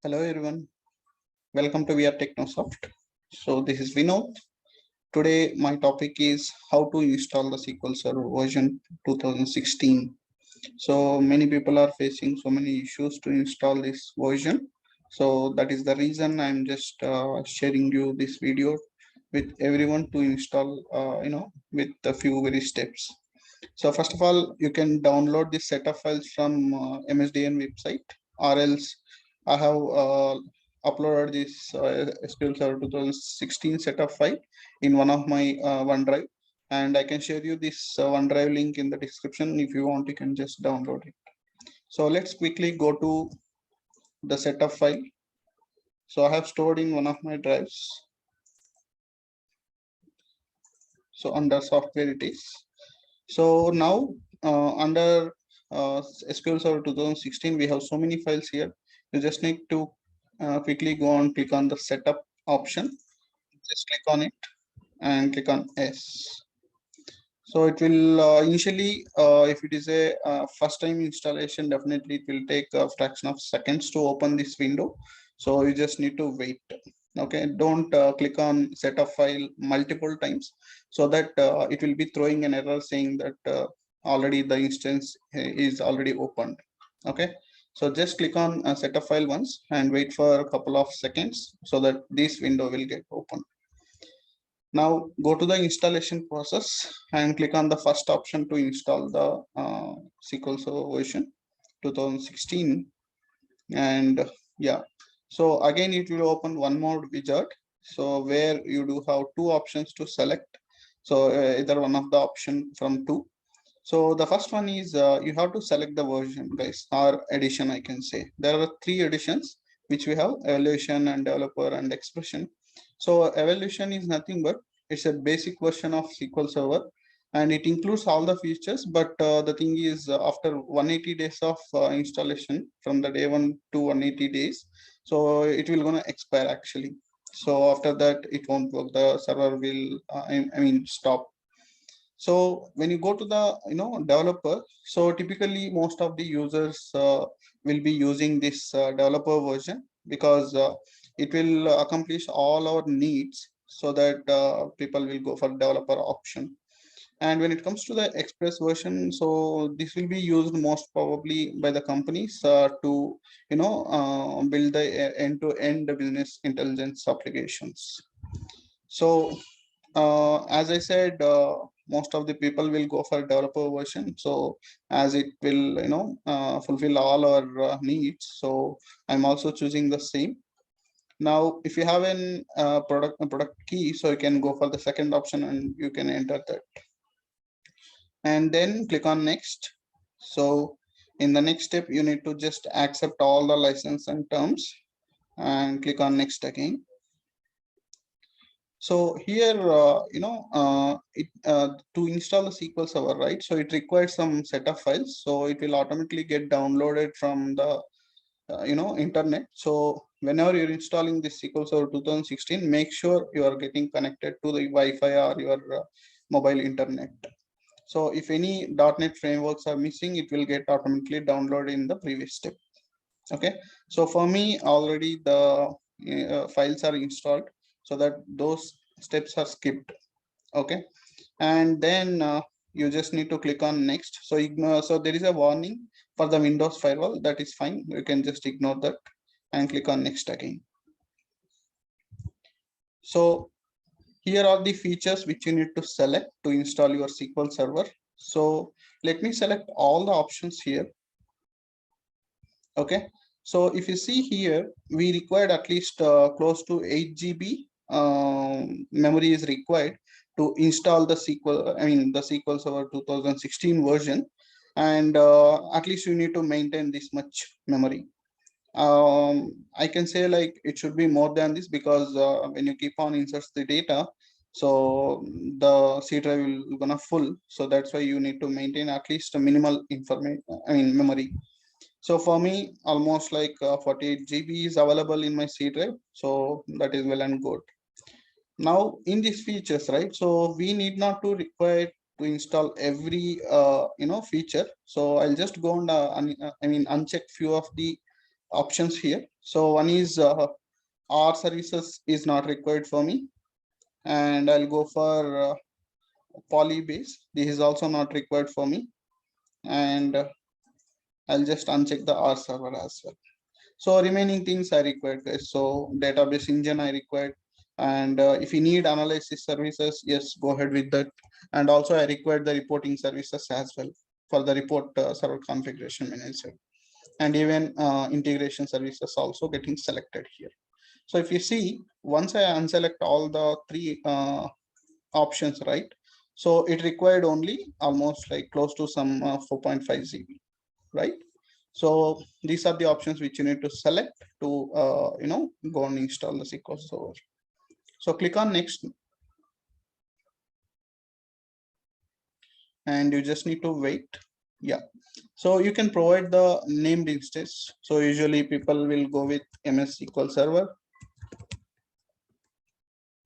Hello everyone, welcome to VR Technosoft. So this is Vinod. Today my topic is how to install the SQL Server version 2016. So many people are facing so many issues to install this version. So that is the reason I'm just sharing you this video with everyone to install, with a few very steps. So first of all, you can download this set of files from MSDN website, or else I have uploaded this SQL Server 2016 set of file in one of my OneDrive, and I can share you this OneDrive link in the description. If you want, you can just download it. So let's quickly go to the setup file. So I have stored in one of my drives. So under software it is. So now under SQL Server 2016, we have so many files here. You just need to quickly go and click on the setup option. Just click on it and click on S. So it will initially, if it is a first time installation, definitely it will take a fraction of seconds to open this window. So you just need to wait. Okay, don't click on setup file multiple times, so that it will be throwing an error saying that already the instance is already opened. Okay, so just click on setup file once and wait for a couple of seconds so that this window will get open. Now go to the installation process and click on the first option to install the SQL Server version 2016. And yeah, so again it will open one more widget, so where you do have two options to select. So either one of the option from two. So the first one is you have to select the version, guys, or edition, I can say. There are three editions which we have: evaluation and developer and expression. So evaluation is nothing but it's a basic version of SQL Server, and it includes all the features. But the thing is, after 180 days of installation, from the day 1 to 180 days, so it will gonna expire actually. So after that, it won't work. The server will, I mean, stop. So when you go to the developer, so typically most of the users will be using this developer version, because it will accomplish all our needs, so that people will go for developer option. And when it comes to the express version, so this will be used most probably by the companies to build the end-to-end business intelligence applications. So as I said, most of the people will go for developer version, so as it will fulfill all our needs, so I'm also choosing the same. Now if you have an product key, so you can go for the second option and you can enter that, and then click on next. So in the next step, you need to just accept all the license and terms and click on next again. So here, to install the SQL Server, right? So it requires some set of files. So it will automatically get downloaded from the, internet. So whenever you're installing this SQL Server 2016, make sure you are getting connected to the Wi-Fi or your mobile internet. So if any .NET frameworks are missing, it will get automatically downloaded in the previous step. Okay, so for me already the files are installed, so that those steps are skipped. Okay, and then you just need to click on next. So ignore, so there is a warning for the Windows firewall, that is fine, you can just ignore that and click on next again. So here are the features which you need to select to install your SQL Server. So let me select all the options here. Okay, so if you see here, we required at least close to 8 GB memory is required to install the SQL Server 2016 version, and at least you need to maintain this much memory. I can say like it should be more than this, because when you keep on inserts the data, so the C drive will gonna full. So that's why you need to maintain at least a minimal information, memory. So for me, almost like 48 GB is available in my C drive. So that is well and good. Now in these features, right? So we need not to require to install every feature. So I'll just go and uncheck few of the options here. So one is R services is not required for me, and I'll go for poly base. This is also not required for me, and I'll just uncheck the R server as well. So remaining things I required, guys. So database engine I required, and if you need analysis services, yes, go ahead with that. And also I required the reporting services as well for the report server configuration manager, and even integration services also getting selected here. So if you see, once I unselect all the three options, right? So it required only almost like close to some 4.5 GB, right? So these are the options which you need to select to go and install the SQL Server. So click on next, and you just need to wait. Yeah. So you can provide the named instance. So usually people will go with MS SQL Server.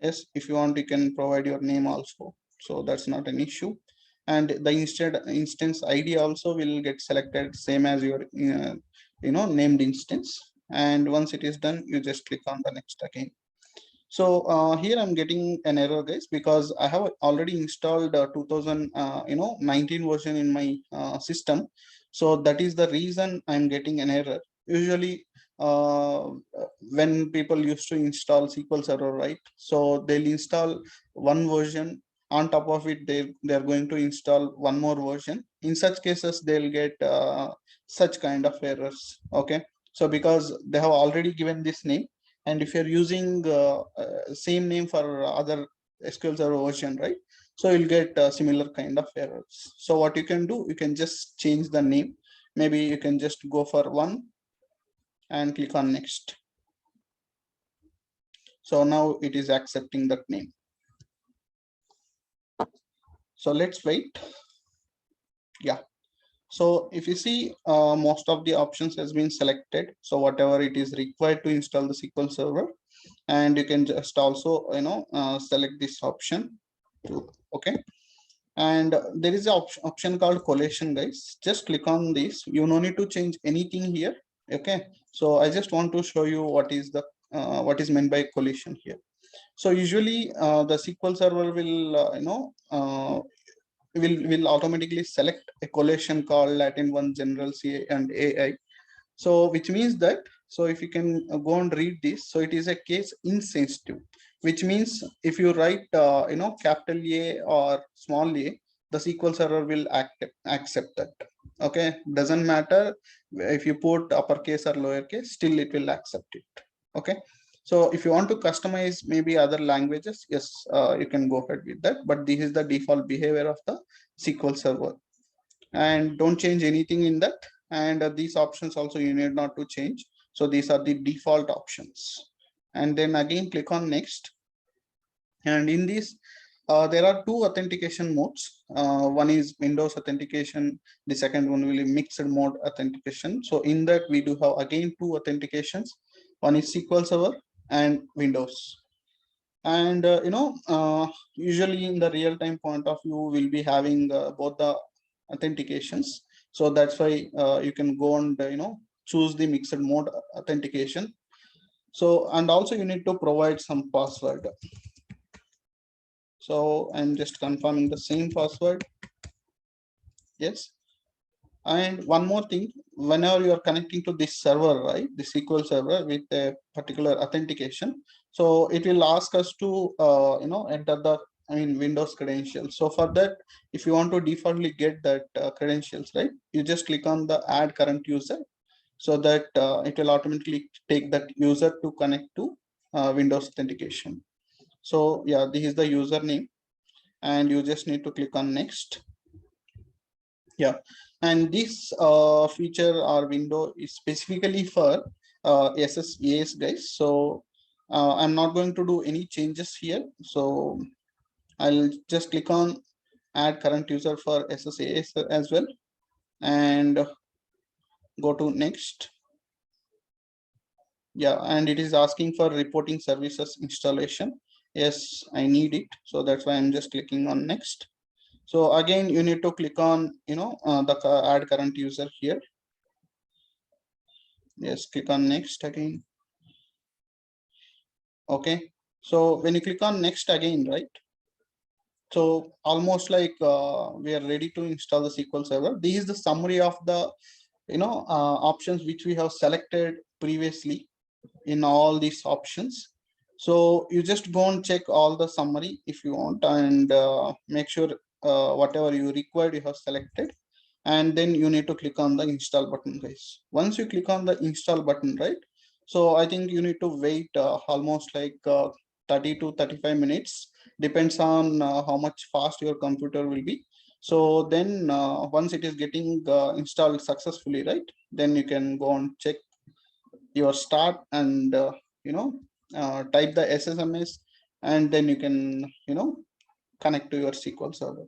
Yes, if you want, you can provide your name also. So that's not an issue. And the instance ID also will get selected same as your named instance. And once it is done, you just click on the next again. So here I'm getting an error, guys, because I have already installed 2019 version in my system. So that is the reason I'm getting an error. Usually when people used to install SQL Server, right? So they'll install one version. On top of it, they're going to install one more version. In such cases, they'll get such kind of errors. Okay. So because they have already given this name, and if you're using same name for other SQL Server version, right? So you'll get similar kind of errors. So what you can do, you can just change the name. Maybe you can just go for one and click on next. So now it is accepting that name. So let's wait. Yeah. So if you see, most of the options has been selected. So whatever it is required to install the SQL Server, and you can just also select this option too. Okay. And there is an option called collation, guys. Just click on this. You no need to change anything here. Okay. So I just want to show you what is the what is meant by collation here. So usually the SQL Server will will automatically select a collation called Latin 1 General CA and AI. So which means that, so if you can go and read this, so it is a case insensitive, which means if you write capital A or small a, the SQL Server will accept that. Okay, doesn't matter if you put uppercase or lowercase, still it will accept it. Okay. So if you want to customize maybe other languages, yes, you can go ahead with that, but this is the default behavior of the SQL Server, and don't change anything in that. And these options also you need not to change. So these are the default options, and then again click on next. And in this there are two authentication modes. One is Windows authentication, the second one will be mixed mode authentication. So in that we do have again two authentications. One is SQL Server and Windows. And usually in the real-time point of view, we'll be having both the authentications. So that's why you can go and choose the mixed mode authentication. So, and also you need to provide some password. So I'm just confirming the same password. Yes. And one more thing, whenever you are connecting to this server, right, the SQL Server with a particular authentication, so it will ask us to enter the Windows credentials. So for that, if you want to defaultly get that credentials, right, you just click on the add current user, so that it will automatically take that user to connect to Windows authentication. So yeah, this is the username, and you just need to click on next. Yeah, and this feature or window is specifically for SSAS, guys. So I'm not going to do any changes here. So I'll just click on add current user for SSAS as well, and go to next. Yeah, and it is asking for reporting services installation. Yes, I need it. So that's why I'm just clicking on next. So again, you need to click on the add current user here. Yes, click on next again. Okay, so when you click on next again, right? So almost like we are ready to install the SQL Server. This is the summary of the options which we have selected previously in all these options. So you just go and check all the summary if you want, and make sure whatever you required you have selected, and then you need to click on the install button, guys. Once you click on the install button, right, so I think you need to wait almost like 30 to 35 minutes, depends on how much fast your computer will be. So then once it is getting installed successfully, right, then you can go and check your start and type the SSMS, and then you can connect to your SQL Server.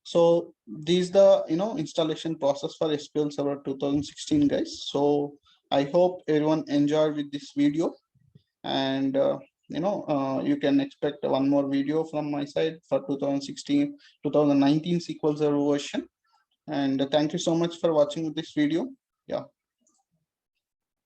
So these the installation process for SQL Server 2016, guys. So I hope everyone enjoyed with this video, and you can expect one more video from my side for 2016 2019 SQL Server version. And thank you so much for watching this video. Yeah.